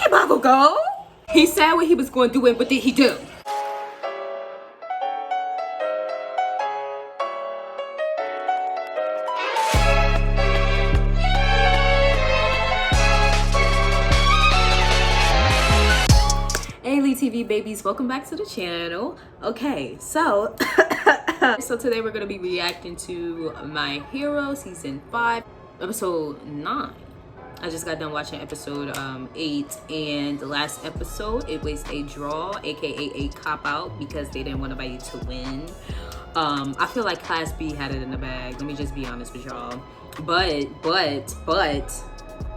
Okay, BAKUGO. He said what he was going to do, and what did he do? Hey LeeTV babies, welcome back to the channel. Okay, so so today we're gonna be reacting to My Hero season 5, episode 9. I just got done watching episode 8, and the last episode it was a draw, aka a cop out, because they didn't want nobody to win. I feel like Class B had it in the bag. Let me just be honest with y'all. But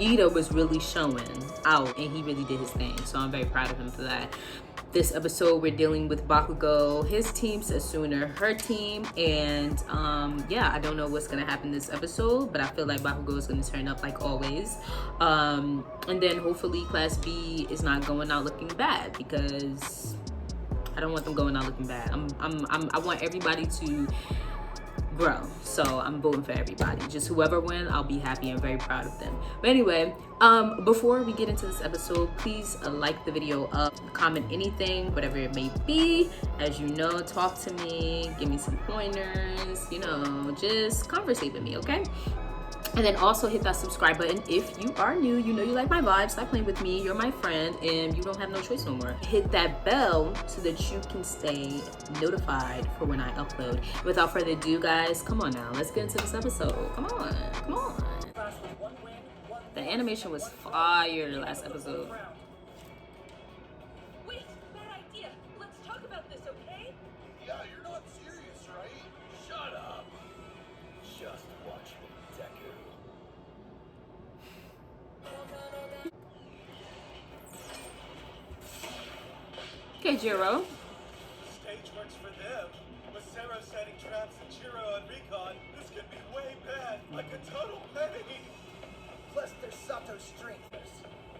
Ida was really showing out, and he really did his thing, so I'm very proud of him for that. This episode we're dealing with Bakugo, his team, Sasuna, her team, and yeah, I don't know what's gonna happen this episode, but I feel like Bakugo is gonna turn up like always, and then hopefully Class B is not going out looking bad, because I don't want them going out looking bad. I want everybody to grow, so I'm voting for everybody. Just whoever wins, I'll be happy and very proud of them. But anyway, before we get into this episode, please like the video up, comment anything, whatever it may be. As you know, talk to me, give me some pointers, you know, just conversate with me, okay? And then also hit that subscribe button if you are new. You know you like my vibes. Stop playing with me. You're my friend and you don't have no choice no more. Hit that bell so that you can stay notified for when I upload. Without further ado, guys, come on now. Let's get into this episode. Come on. Come on. The animation was fire last episode. Wait, bad idea. Let's talk about this, okay? Yeah, you're not serious, right? Shut up. Just watch me, Deku. Okay, Jiro. Stage works for them. With Sarah setting traps and Jiro on recon, this could be way bad, like a total pain. Plus, there's Sato's strengthers.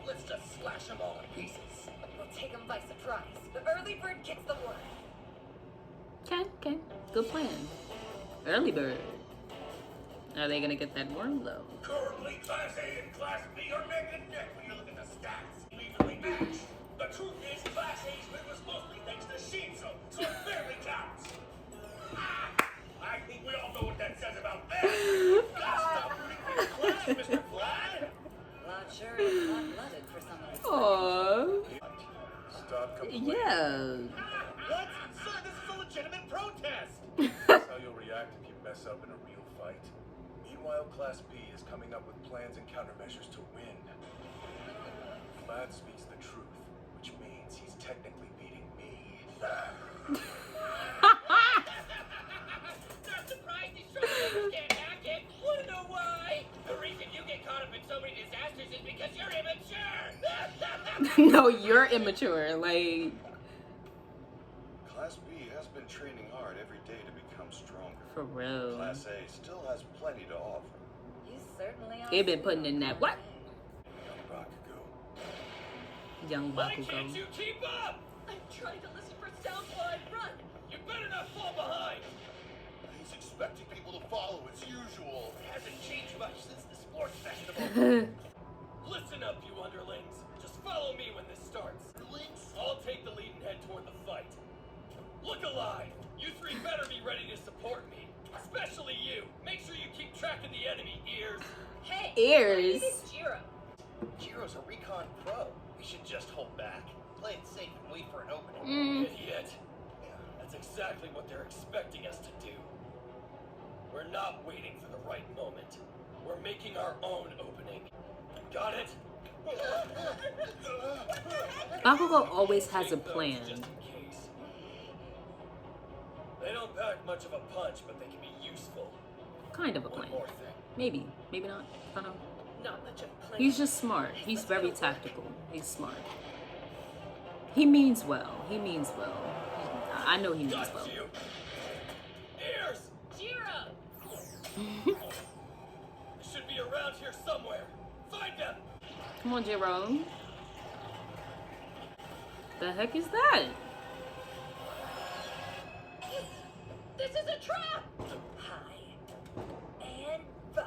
Let's just slash them all in pieces. We'll take them by surprise. The early bird gets the worm. Okay. Good plan. Early bird. Are they gonna get that worm though? Currently, Class A and Class B are neck and neck when you look at the stats. Evenly matched. The truth is, Class A's win was mostly thanks to Shinzo, so it barely counts. I think we all know what that says about them. Gotta stop rooting for your class, Mr. Fly. Not sure it's hot-blooded for some of us. Aww. Stop complaining. Yeah. What? Sir, this is a legitimate protest. That's how you'll react if you mess up in a real fight. Meanwhile, Class B is coming up with plans and countermeasures to win. Vlad speaks the truth, which means he's technically beating me. Not surprised these troublemakers can't hack it. Wanna know why? The reason you get caught up in so many disasters is because you're immature. No, you're immature. Like, Class B has been training hard every day to become stronger. for real. Class A still has plenty to offer. You certainly are. They've been putting in that what? Bakugo. Young Why can't Bakugo. you keep up? I'm trying to listen for sounds while I run. You better not fall behind. He's expecting people to follow as usual. It hasn't changed much since the sports festival. Listen up, you underlings. Just follow me when this starts. I'll take the lead and head toward the fight. Look alive. You three better be ready to support me. Especially you. Make sure you keep track of the enemy ears. Hey, Ears. my name is Jiro. Jiro's a recon pro. We should just hold back. Play it safe and wait for an opening. Idiot. That's exactly what they're expecting us to do. We're not waiting for the right moment. We're making our own opening. Got it? Bakugo always has a plan. Just in case. They don't pack much of a punch, but they can be useful. Kind of a One plan. more thing. Maybe not. I don't know. Not much of a plan. He's just smart. He's very tactical. He's smart. He means well. I know he means Got well. you. Ears! Jiro! Should be around here somewhere. Find them! Come on, Jerome. The heck is that? This is a trap! Hi. And bye.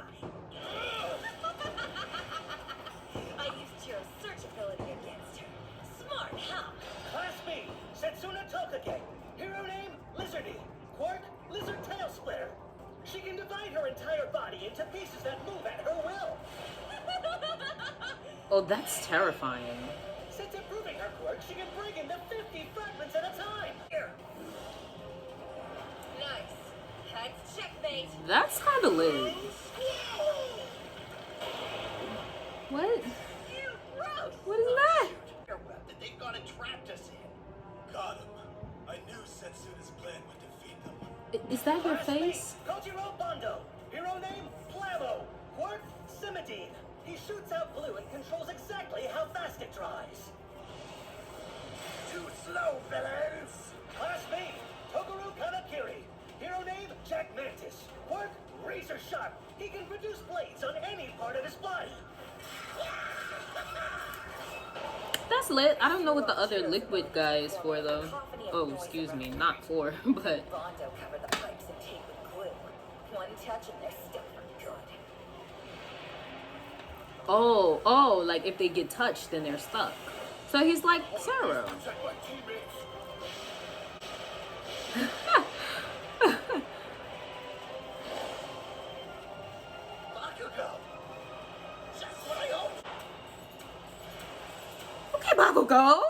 I used Jiro's search ability against Quirk, lizard tail splitter. She can divide her entire body into pieces that move at her will. Oh, that's terrifying. Since improving her quirk, she can break into 50 fragments at a time. Here. Nice. Heads checkmate. That's kind of lit. What? Ew, gross. What is that? Their web that they've got entrapped us in. Got him. I knew Setsuna's plan would defeat them. Is that your Class face? B, Kojiro Bondo. Hero name, Flamo. Quirk, Simidine. He shoots out blue and controls exactly how fast it dries. Too slow, villains! Class B, Toguro Kanakiri. Hero name, Jack Mantis. Quirk, razor sharp. He can produce blades on any part of his body. That's lit. I don't know what the other liquid guy is for though. Oh, excuse me, not for, but Bondo covered the pipes and tape with glue. One touch and they're stuck for good. oh, like if they get touched, then they're stuck. So he's like Sarah. Protect my teammates! Bakugo. Just what I hoped. Okay, Bakugo.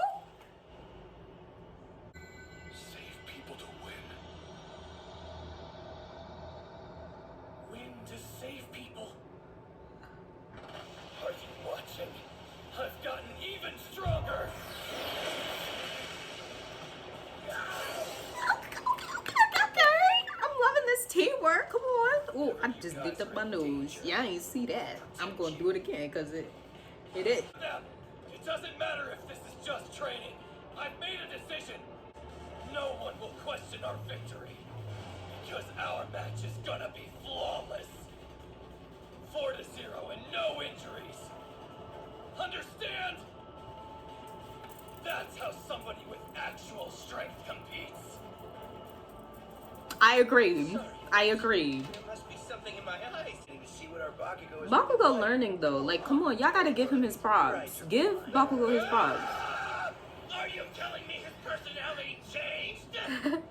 Save people to win. Win to save people. Are you watching? I've gotten even stronger. Okay, I'm loving this teamwork. Come on. Oh, I just dipped up my nose. Yeah, I ain't see that. I'm gonna do it again because it is. Now, it doesn't matter if this is just training. I've made a decision. No one will question our victory. Because our match is gonna be flawless. 4-0 and no injuries. Understand? That's how somebody with actual strength competes. I agree. I agree. There must be something in my eyes. Need to see what our Bakugo is. Bakugo learning though. Like, come on, y'all gotta give him his props. Give Bakugo his props. Are you telling me his personality changed?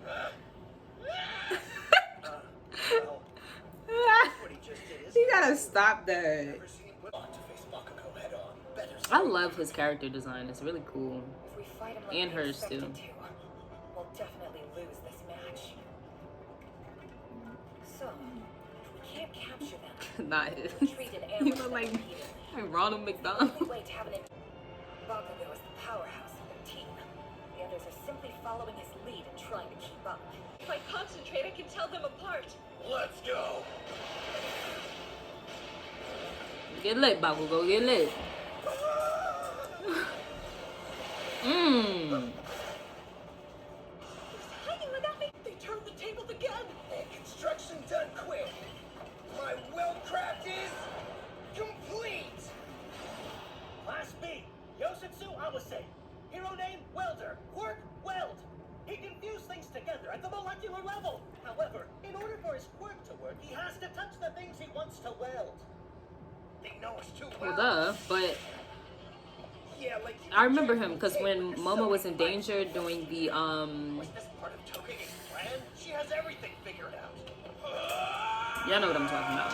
Well, what he just did is You gotta stop that. never seen him put on to face Bakugo head on. Better I love his character design. It's really cool. If we fight him like And we hers, expected too. to, we'll definitely lose this match. So, we can't capture them. Not Retreat and you ambush look them like immediately. Ronald The McDonald. only way to have an Bakugo is the powerhouse of their team. The others are simply following his lead and trying to keep up. If I concentrate, I can tell them apart. Let's go. Get lit, Bakugo. Get lit. Mmm. Hanging without me. They turned the tables again. And construction done quick. My wellcraft is complete. Class B, Yoshitsu Awase. Hero name, Welder. Quirk, Weld. He can fuse things together at the molecular level. However, in order for his quirk to work, he has to touch the things he wants to weld. They know us too well. Well, duh, but Yeah, like you I remember can him because take when with Momo was in so many danger parts. doing the Was this part of Togeki's plan? She has everything figured out. y'all know what I'm talking about.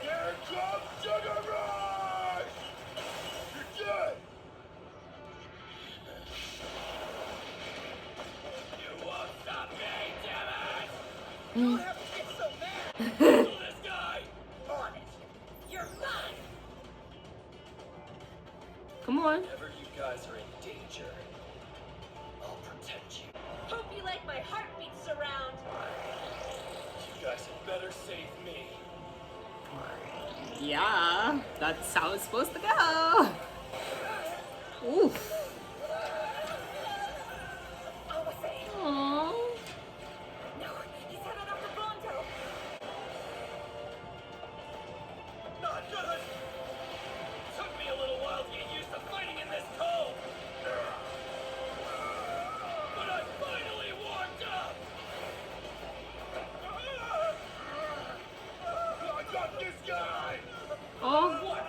Here comes Sugar Rush! You're dead! You won't stop me, damn it! You don't have to get so mad. Kill this guy! On it. You're mine. Come on. Whenever you guys are in danger, I'll protect you. Hope you like my heartbeat surround. You guys had better save me. Yeah, that's how it's supposed to go. Oof. Awase. Aww. No, he's headed up to Bondo. Not good! Took me a little while to get used to fighting in this cold! But I finally warmed up! I got this guy! Oh. What an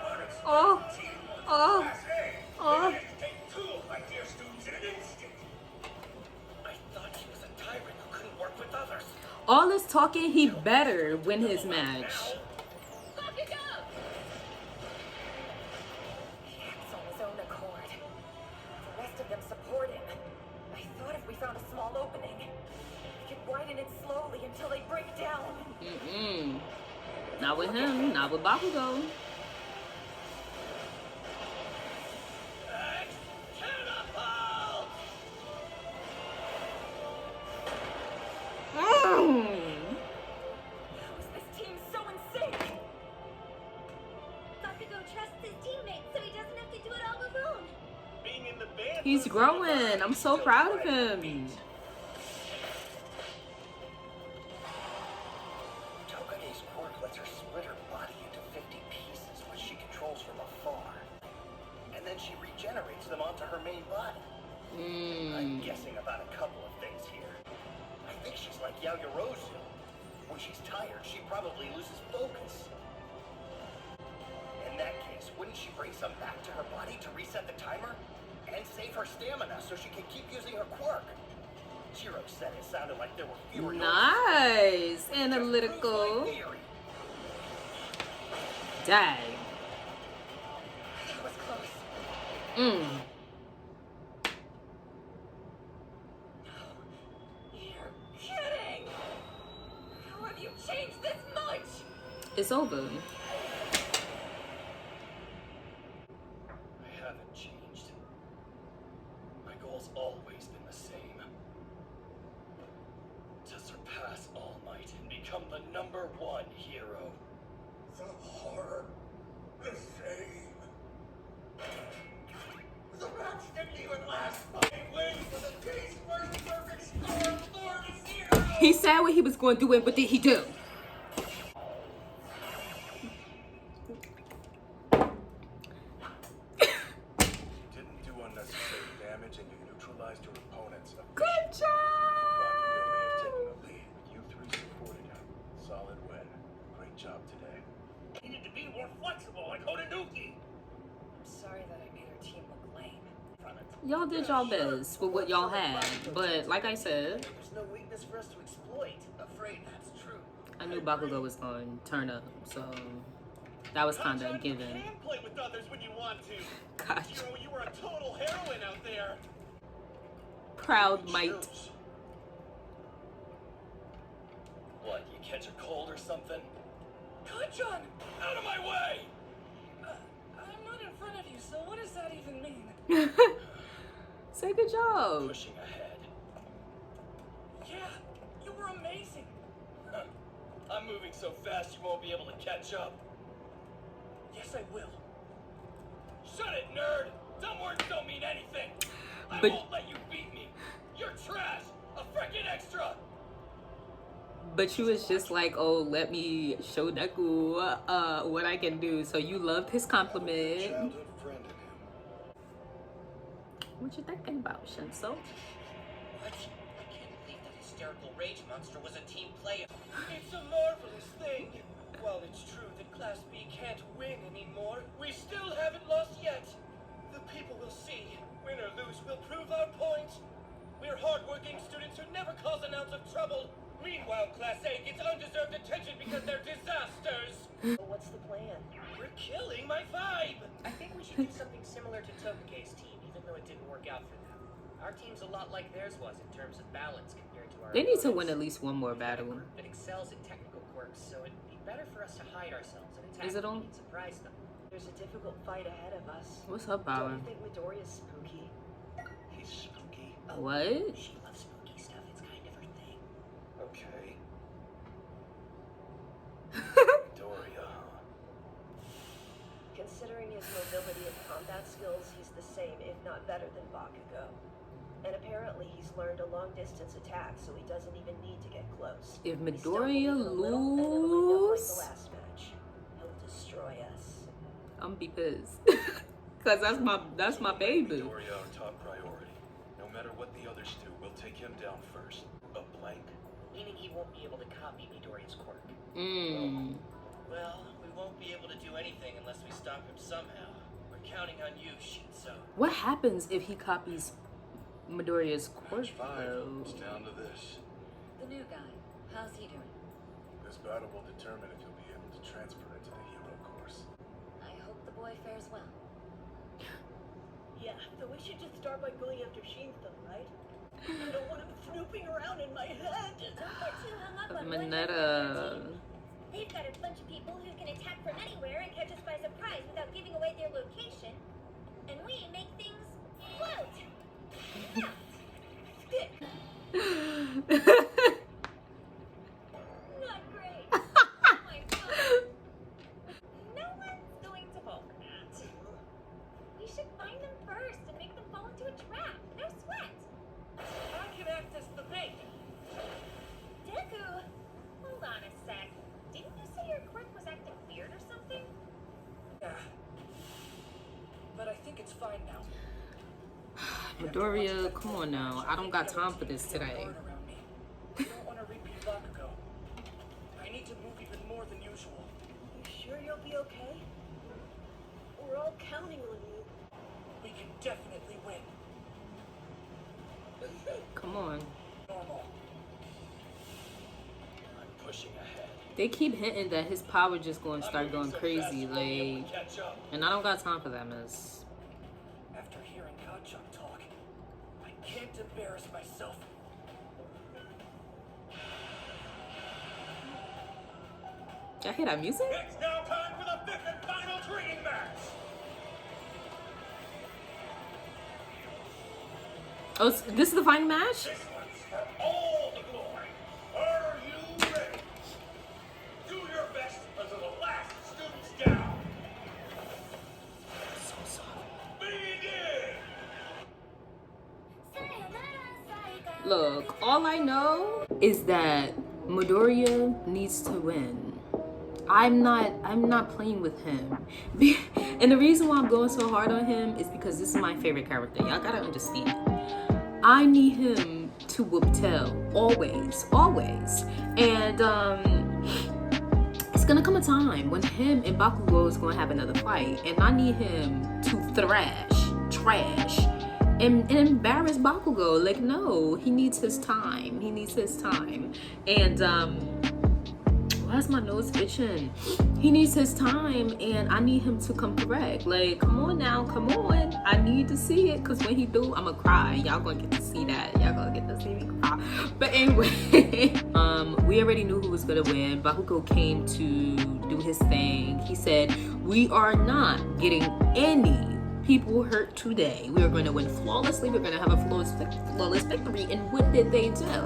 Oh. team! Oh. Class A! Oh. They take two of my dear students in an instant! I thought he was a tyrant All this talking, he better win his match. Bakugo! He acts on his own accord. The rest of them support him. I thought if we found a small opening, we could widen it slowly until they break down. Not with him, not with Bakugo. How is this team so in sync? Bakugo trusts his teammates so he doesn't have to do it all alone. Being in the band. He's growing. I'm so proud of him. Tokage's quirk lets her split her body into 50 pieces, which she controls from afar. And then she regenerates them onto her main body. I'm guessing about a couple of things here. I think she's like Yaoyorozu. When she's tired, she probably loses focus. In that case, wouldn't she bring some back to her body to reset the timer? And save her stamina so she can keep using her quirk? Chiro said it sounded like there were fewer Nice. Analytical. Dang. That was close. Mm. You're kidding! How have you changed this much? It's over. I haven't changed. My goal's always been the same. To surpass All Might and become the #1 hero. The horror. The shame. The match didn't even last 5 wins for the day's first perfect score of 4-0. He said what he was going to do, and what did he do? Didn't do unnecessary damage and you neutralized your opponents. Good job. Bakugo may have taken the lead, but you three supported him. Solid win. Great job today. Needed to be more flexible like Hotanuki. I'm sorry that I made our team look lame. Y'all did y'all best with what y'all had, but like I said, There's no weakness for us to exploit. Afraid that's true. I knew Bakugo was going to turn up, so that was kind of a given. You can play with others when you want to. Gotcha. Hero, you were a total heroine out there. Proud might. Choose. What, you catch a cold or something? Kanchan! Out of my way! I'm not in front of you, so what does that even mean? Say good job. Pushing ahead. Yeah, you were amazing. Huh. I'm moving so fast you won't be able to catch up. Yes, I will. Shut it, nerd! Dumb words don't mean anything! I But- won't let you beat me! You're trash! A frickin' extra! But you was just like, oh, let me show Deku what I can do. So you loved his compliment. Childhood friend in him. What you thinking about, Shinso? What? I can't believe that hysterical rage monster was a team player. It's a marvelous thing. While it's true that Class B can't win anymore, we still haven't lost yet. The people will see. Win or lose, we'll prove our point. We're hardworking students who never cause an ounce of trouble. Meanwhile, Class A gets undeserved attention because they're disasters. Well, what's the plan? You're killing my vibe. I think we should do something similar to Tokage's team, even though it didn't work out for them. Our team's a lot like theirs was in terms of balance compared to our They need to opponents. win at least one more battle. It excels in technical quirks, so it'd be better for us to hide ourselves and attack Is it on? and surprise them. There's a difficult fight ahead of us. What's her power? Don't you think Midoriya's spooky? He's spooky. What? She loves spooky stuff. It's kind of her thing. Okay. Doria, huh? Considering his mobility and combat skills, he's the same, if not better than Bakugo. And apparently he's learned a long-distance attack, so he doesn't even need to get close. If We stumble Midoriya even a little, and it'll end up like lose, the last match. He'll destroy us. I'm be pissed. Cause that's my baby. Doria our top priority. No matter what the others do, we'll take him down first. A blank. Meaning he won't be able to copy Midoriya's quirk. Well, we won't be able to do anything unless we stop him somehow. We're counting on you, Shinso. What happens if he copies Midoriya's quirk Match 5. though? It's down to this. The new guy. How's he doing? This battle will determine if you'll be able to transfer into the hero course. I hope the boy fares well. Yeah, so we should just start by going after Sheenstone, right? I don't want him snooping around in my head. Don't get too hung up on Mineta. They've got a bunch of people who can attack from anywhere and catch us by surprise without giving away their location. And we make things float. Stick. Not great. Oh my god. No one's going to fall for that. We should find them first and make them fall into a trap. No sweat. I can access the bank. Deku, hold on a sec. Didn't you say your quirk was acting weird or something? Yeah. But I think it's fine now. Midoriya, come on now. I don't got time for this today. I don't want to repeat Bakugo. I need to move even more than usual. You sure you'll be okay? We're all counting on you. We can definitely win. Come on. Normal. I'm pushing ahead. They keep hinting that his power just going to start going crazy, We'll be able like, to catch up. and I don't got time for that mess. After hearing Kachuk talk, I can't embarrass myself. Y'all hear that music? It's now time for the fifth and final training match. Oh, this is the final match? This one's for all the glory. Are you ready? Do your best until the last student's down. Begin! Look, all I know is that Midoriya needs to win. I'm not playing with him. And the reason why I'm going so hard on him is because this is my favorite character. Y'all gotta understand. I need him to whoop tail. Always. Always. And it's gonna come a time when him and Bakugo is gonna have another fight. And I need him to trash, and embarrass Bakugo. Like, no, he needs his time. He needs his time. And why's my nose itching? He needs his time, and I need him to come correct. Like, come on now, come on. I need to see it, because when he do, I'ma cry. Y'all gonna get to see that. Y'all gonna get to see me cry. But anyway, we already knew who was gonna win. Bakugo came to do his thing. He said, we are not getting any people hurt today. We are going to win flawlessly. We're going to have a flawless victory. And what did they do?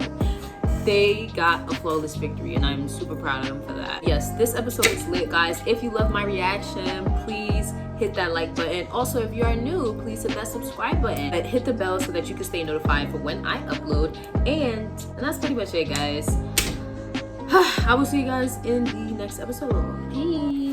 They got a flawless victory, and I'm super proud of them for that. Yes, this episode is lit, guys. If you love my reaction, please hit that like button. Also, if you are new, please hit that subscribe button. Hit the bell so that you can stay notified for when I upload. And that's pretty much it, guys. I will see you guys in the next episode. Peace.